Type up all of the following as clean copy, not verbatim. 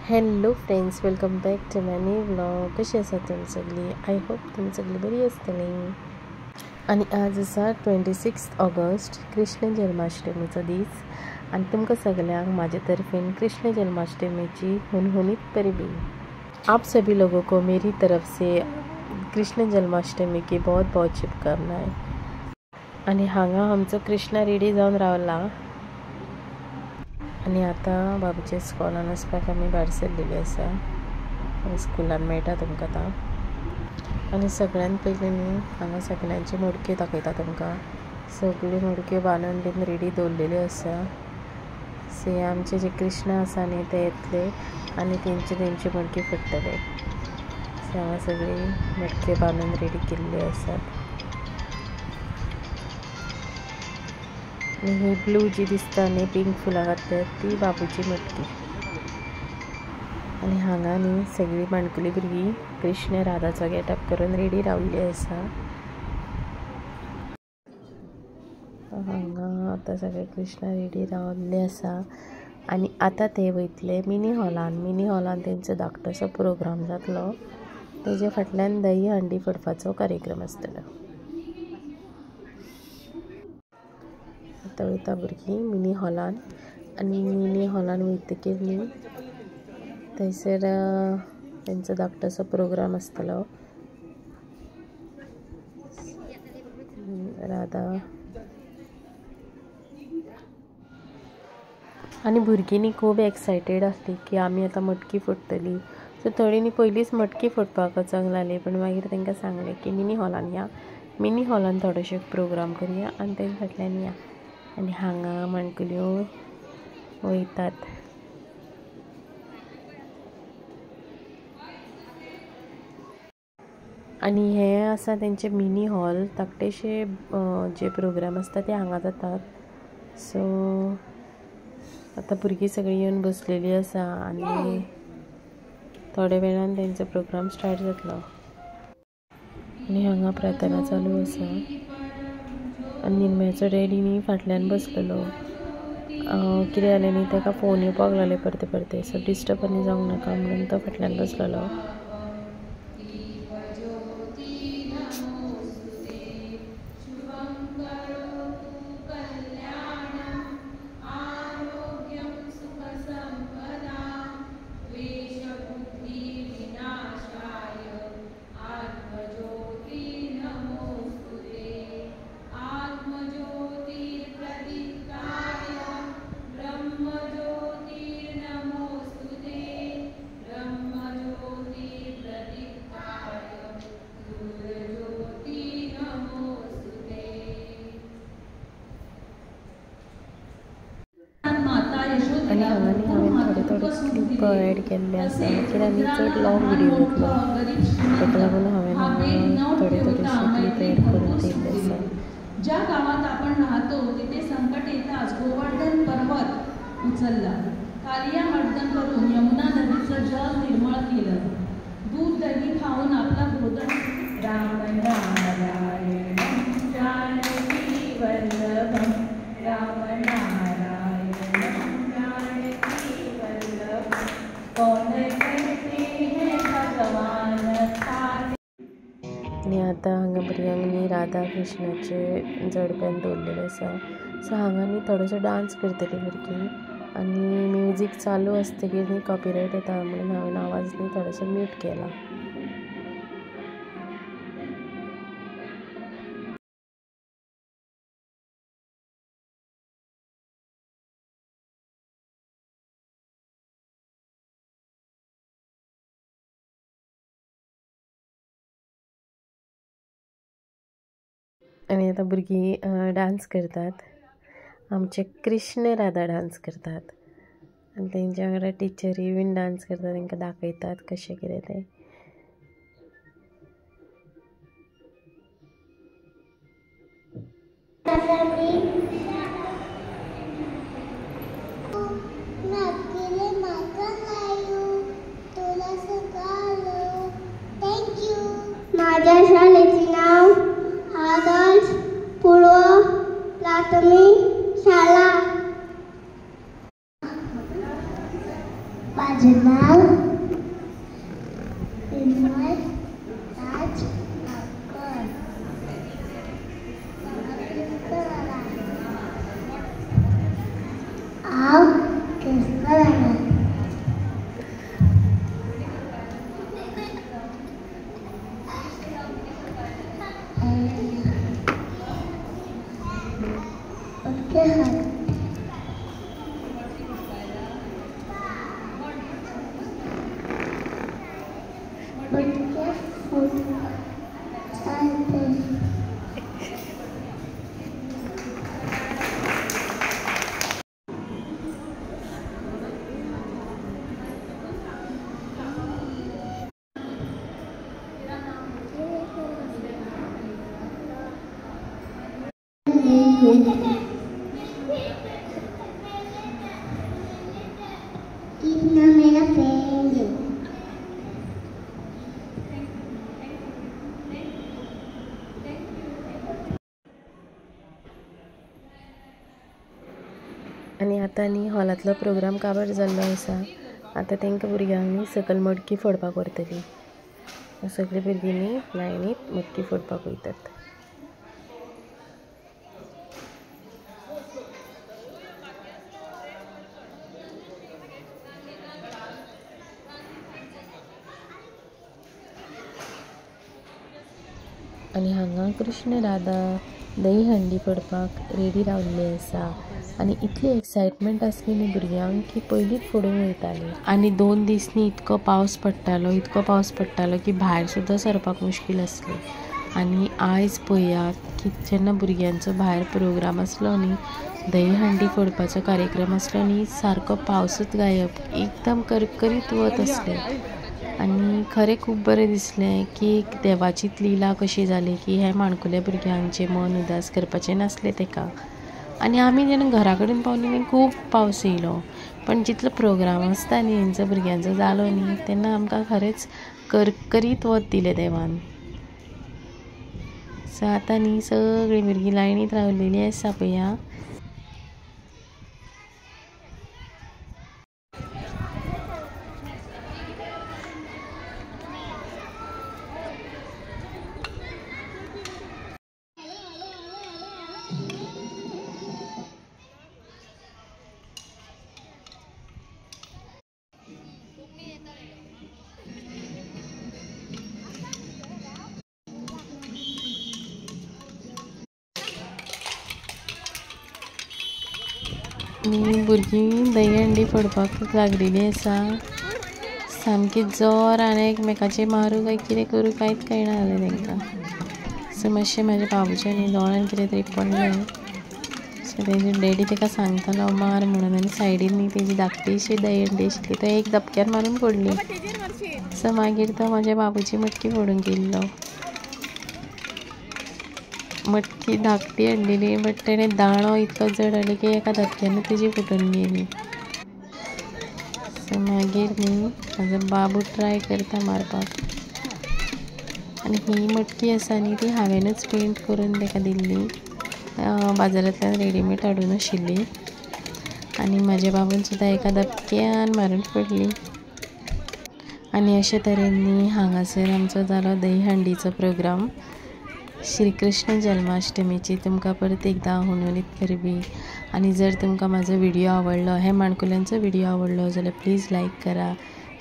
Hello friends, welcome back to my new vlog. कशी आसा तुमी सगळीं? आय होप तुमी सगळीं बरी आसतली. आणि आज आसा 26 ऑगस्ट, कृष्ण जन्माष्टमीचो दीस. आणि तुमकां सगळ्यांक म्हाजे तर्फेन कृष्ण जन्माष्टमीची हुनहुनीत परबीं. आप सभी लोगों को मेरी तरफ से कृष्ण जन्माष्टमी की बहुत बहुत शुभकामनाएं. आणि हांगा आमचो कृष्णा रेडी जावन रावला. आणि आता बाबूच्या स्कॉलान वचपाक आमी भायर सरलेली आसा. स्कुलान मेळटा तुमकां आतां. आनी सगळ्यान पयलीं न्ही हांगा सगळ्यांच्यो मडक्यो दाखयता तुमकां. सगळ्यो मडक्यो बांदून बीन रेडी दवरलेल्यो आसा. से आमचे जे कृष्णा आसा न्ही ते येतले आनी तेंचे मडकी फोडटले. सो हांगा सगळी मडक्यो बांदून रेडी केल्ल्यो आसात. ही ब्लू जी दिसता न्ही पिंक फुलां घातल्यात ती बाबूची मटकी. आनी हांगा न्ही सगळीं माणकुली भुरगीं कृष्ण राधाचो गेटअप करून रेडी रावल्ली आसा. हांगा आतां सगळे कृष्णा रेडी रावल्ले आसा. आनी आतां ते वयतले मिनी हॉलान तेंचो धाकटोसो प्रोग्राम जातलो. तेजे फाटल्यान दही हंडी फोडपाचो कार्यक्रम आसतलो. आतां वयता भुरगीं मिनी हॉलान. आनी मिनी हॉलान वयतकीर न्ही थंयसर तेंचो धाकटोसो प्रोग्राम आसतलो. राधा आनी भुरगीं न्ही खूब एक्सायटेड आसली की आमी आतां मटकी फोडटली. सो थोडीं न्ही पयलींच मटकी फोडपाक वचूंक लागली. पण मागीर तांकां सांगलें की मिनी हॉलान या, मिनी हॉलान थोडेशे प्रोग्राम करया आनी तेजे फाटल्यान या. आनी हांगा माणकुल्यो वयतात. आनी हे आसा तेंचे मिनी हॉल. धाकटेशे जे प्रोग्राम आसता ते हांगा जातात. सो आतां भुरगीं सगळीं येवन बसलेलीं आसा आनी थोड्या वेळान तेंचो प्रोग्राम स्टार्ट जातलो. आनी हांगा प्रार्थना चालू आसा. आनी निम्म्याचो डॅडी न्ही फाटल्यान बसलेलो. कितें जालें न्ही ताका फोन येवपाक लागले परते. सो डिस्टर्ब आनी जावंक नाका म्हणून तो फाटल्यान बसलेलो. आनी हांगा न्ही हांवें थोडे क्लिप एड केल्ले आसा कित्याक आमी चड लॉंग विडियो जातलो. ताका लागून हांवें हांगा थोडेशे क्लिप एड करून दवरले आसा. ज्या गावात आपण राहतो तिथे संकट येताच गोवर्धन पर्वत उचलला. कालिया मर्दन करून यमुना नदीचं जल निर्मळ केलं. दूध दही खाऊन आपला भोजन राम नारायण जानकी वल्लभम राम नारायण जानकी वल्लभम कौन कहते हैं भगवान थारे. आनी आतां हांगा भुरग्यांक न्ही राधा कृष्णाचे जोडप्यान दवरलेले आसा. सो हांगा न्ही थोडोसो डान्स करतली भुरगीं. आनी म्युजीक चालू आसतकीर न्ही कॉपीरायट येता म्हणून हांवें आवाज न्ही थोडोसो म्यूट केला. आनी आतां भुरगीं डान्स करतात. आमचे कृष्ण राधा डान्स करतात. आनी तेंच्या वांगडा टिचरी बीन डान्स करता. तांकां दाखयतात कशें कितें तें. माझ्या शाळेचे नाव आदर्श पूर्व प्राथमिक शाळा. माझे नाव हात मटके फूट Tina me la prende. आणि आता न्ही हॉलांतलो प्रोग्राम काबार जाल्लो आसा. आता तांकां भुरग्यांनी सकयल मटकी फोडपाक व्हरतली. सगळीं भुरगीं न्ही लायनीत मटकी फोडपाक वयतात. आणि हांगा कृष्ण राधा दही हंडी फोडपाक रेडी रावल्ली आसा. आणि इतली एक्सायटमेंट आसली न्ही भुरग्यांक की पयलींच फोडूंक वयतालीं. आणि 2 दीस न्ही इतको पावस पडटालो की भायर सुद्दां सरपाक मुश्कील आसली. आणि आयज पळयात की जेन्ना भुरग्यांचो भायर प्रोग्राम आसलो न्ही, दही हंडी फोडपाचो कार्यक्रम आसलो न्ही, सारको पावसूच गायब, एकदम करकरीत वत आसलें. आणि खरें खूब बरें दिसलें की देवाचीच लिला कशी जाली की हे माणकुल्या भुरग्यांचें मन उदास करपाचें नासलें तेका. आणि आमी जेन्ना घरा कडेन पावलीं न्ही खूब पावस येयलो, पण जितलो प्रोग्राम आसता न्ही हेंचो भुरग्यांचो जालो न्ही तेन्ना आमकां खरेंच करकरीत वत दिलें देवान. सो आतां न्ही सगळीं भुरगीं लायनीत रावलेलीं आसा पळया. आनी भुरगीं दही हंडी फोडपाक लागलेलीं आसा. सामकी जोरान एकमेकाचेर मारूं काय कितें करूं कांयच कळना जालें तांकां. सो मातशें म्हाज्या बाबूच्या न्ही दोळ्यान कितें तरी पडलें. सो तेजे डॅडी ताका सांगतालो मार म्हणून. आनी सायडीन न्ही तेजी धाकटीशी दही हंडी आशिल्ली तो एक धपक्यान मारून फोडली. सो मागीर तो म्हाज्या बाबूची मटकी फोडूंक गेल्लो. मटकी धाकटी हाडलेली बट तेणें दाणो इतलो जड हाडलो की एका धपक्यान तेजी फुटून गेली. सो मागीर न्ही म्हाजो बाबू ट्राय करता मारपाक. आनी ही मटकी आसा न्ही ती हांवेनूच पेंट करून ताका दिल्ली. बाजारांतल्यान रेडीमेड हाडून आशिल्ली. आनी म्हाज्या बाबून सुद्दां एका धपक्यान मारून फोडली. आनी अशे तरेन न्ही हांगासर आमचो जालो दही हंडीचो प्रोग्राम. श्री कृष्ण जन्माष्टमीची तुमकां परत एकदां हांव उलोलीत करबी. आनी जर तुमकां म्हाजो व्हिडिओ आवडलो, हे माणकुल्यांचो व्हिडिओ आवडलो जाल्यार प्लीज लायक करा,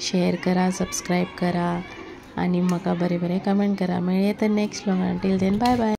शेअर करा, सबस्क्रायब करा. आनी म्हाका बरें कमेंट करा. मेळया तर नेक्स्ट व्लॉगान. Till then bye bye.